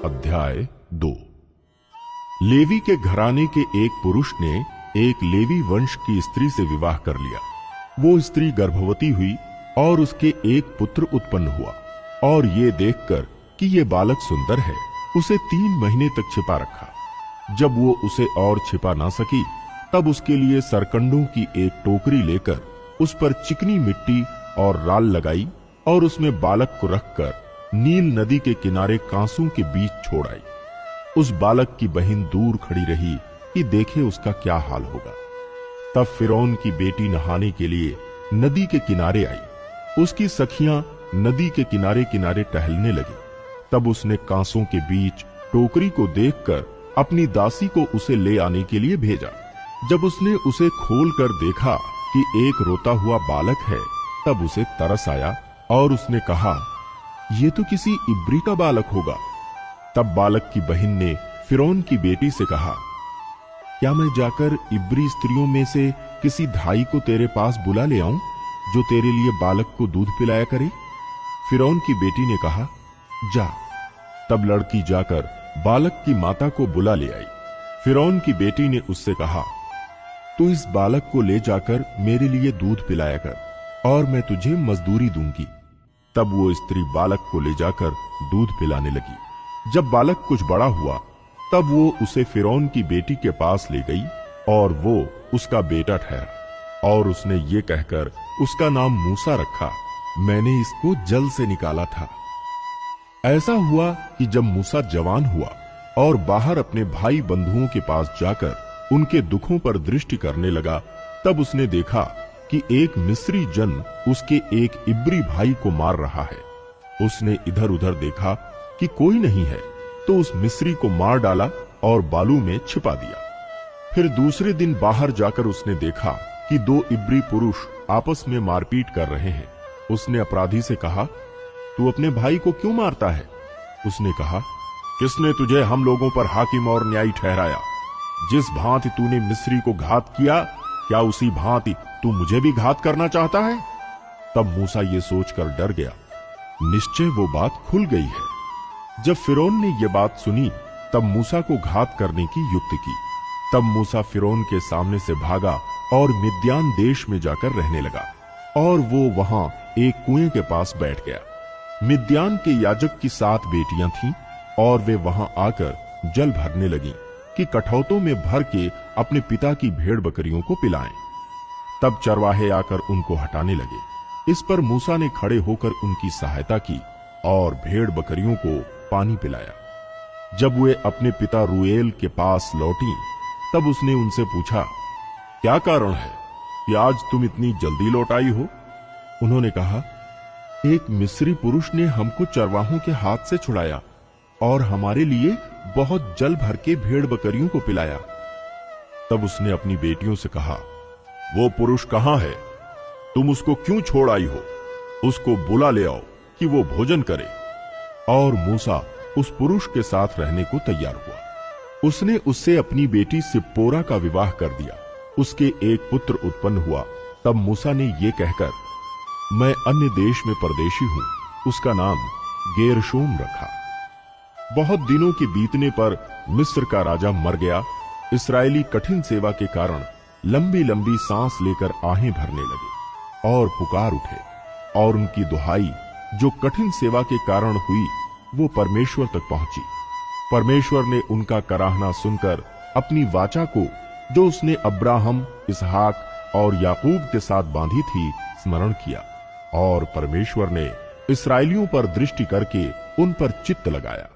अध्याय 2। लेवी के घराने के एक पुरुष ने एक लेवी वंश की स्त्री से विवाह कर लिया। वो स्त्री गर्भवती हुई और उसके एक पुत्र उत्पन्न हुआ, और ये देखकर कि ये बालक सुंदर है, उसे 3 महीने तक छिपा रखा। जब वो उसे और छिपा ना सकी, तब उसके लिए सरकंडों की एक टोकरी लेकर उस पर चिकनी मिट्टी और राल लगाई और उसमें बालक को रखकर नील नदी के किनारे कांसों के बीच छोड़ आई। उस बालक की बहन दूर खड़ी रही कि देखे उसका क्या हाल होगा। तब फिरौन की बेटी नहाने के लिए नदी के किनारे आई। उसकी सखियां नदी के किनारे किनारे टहलने लगी। तब उसने कांसों के बीच टोकरी को देखकर अपनी दासी को उसे ले आने के लिए भेजा। जब उसने उसे खोलकर देखा कि एक रोता हुआ बालक है, तब उसे तरस आया और उसने कहा, ये तो किसी इब्री का बालक होगा। तब बालक की बहन ने फिरौन की बेटी से कहा, क्या मैं जाकर इब्री स्त्रियों में से किसी धाई को तेरे पास बुला ले आऊं, जो तेरे लिए बालक को दूध पिलाया करे? फिरौन की बेटी ने कहा, जा। तब लड़की जाकर बालक की माता को बुला ले आई। फिरौन की बेटी ने उससे कहा, तू इस बालक को ले जाकर मेरे लिए दूध पिलाया कर, और मैं तुझे मजदूरी दूंगी। तब वो स्त्री बालक को ले जाकर दूध पिलाने लगी। जब बालक कुछ बड़ा हुआ, तब वो उसे फिरौन की बेटी के पास ले गई, और वो उसका बेटा ठहरा। और उसने ये कहकर उसका नाम मूसा रखा, मैंने इसको जल से निकाला था। ऐसा हुआ कि जब मूसा जवान हुआ और बाहर अपने भाई बंधुओं के पास जाकर उनके दुखों पर दृष्टि करने लगा, तब उसने देखा कि एक मिस्री जन उसके एक इब्री भाई को मार रहा है। उसने इधर उधर देखा कि कोई नहीं है, तो उस मिस्री को मार डाला और बालू में छिपा दिया। फिर दूसरे दिन बाहर जाकर उसने देखा कि 2 इब्री पुरुष आपस में मारपीट कर रहे हैं। उसने अपराधी से कहा, तू अपने भाई को क्यों मारता है? उसने कहा, किसने तुझे हम लोगों पर हाकिम और न्यायी ठहराया? जिस भांति तूने मिस्री को घात किया, क्या उसी भांति तू मुझे भी घात करना चाहता है? तब मूसा ये सोचकर डर गया, निश्चय वो बात खुल गई है। जब फिरौन ने ये बात सुनी, तब मूसा को घात करने की युक्ति की। तब मूसा फिरौन के सामने से भागा और मिद्यान देश में जाकर रहने लगा, और वो वहां एक कुएं के पास बैठ गया। मिद्यान के याजक की 7 बेटियां थीं, और वे वहां आकर जल भरने लगीं कि कठौतों में भर के अपने पिता की भेड़ बकरियों को पिलाएं। तब चरवाहे आकर उनको हटाने लगे। इस पर मूसा ने खड़े होकर उनकी सहायता की और भेड़ बकरियों को पानी पिलाया। जब वे अपने पिता रूएल के पास लौटी, तब उसने उनसे पूछा, क्या कारण है कि आज तुम इतनी जल्दी लौट आई हो? उन्होंने कहा, एक मिस्री पुरुष ने हमको चरवाहों के हाथ से छुड़ाया और हमारे लिए बहुत जल भर के भेड़ बकरियों को पिलाया। तब उसने अपनी बेटियों से कहा, वो पुरुष कहां है? तुम उसको क्यों छोड़ आई हो? उसको बुला ले आओ कि वो भोजन करे। और मूसा उस पुरुष के साथ रहने को तैयार हुआ। उसने उससे अपनी बेटी सिप्पोरा का विवाह कर दिया। उसके एक पुत्र उत्पन्न हुआ। तब मूसा ने ये कहकर, मैं अन्य देश में परदेशी हूं, उसका नाम गेरशोम रखा। बहुत दिनों के बीतने पर मिस्र का राजा मर गया। इस्राएली कठिन सेवा के कारण लंबी लंबी सांस लेकर आहें भरने लगे और पुकार उठे, और उनकी दुहाई जो कठिन सेवा के कारण हुई, वो परमेश्वर तक पहुंची। परमेश्वर ने उनका कराहना सुनकर अपनी वाचा को, जो उसने अब्राहम, इसहाक और याकूब के साथ बांधी थी, स्मरण किया, और परमेश्वर ने इस्राएलियों पर दृष्टि करके उन पर चित्त लगाया।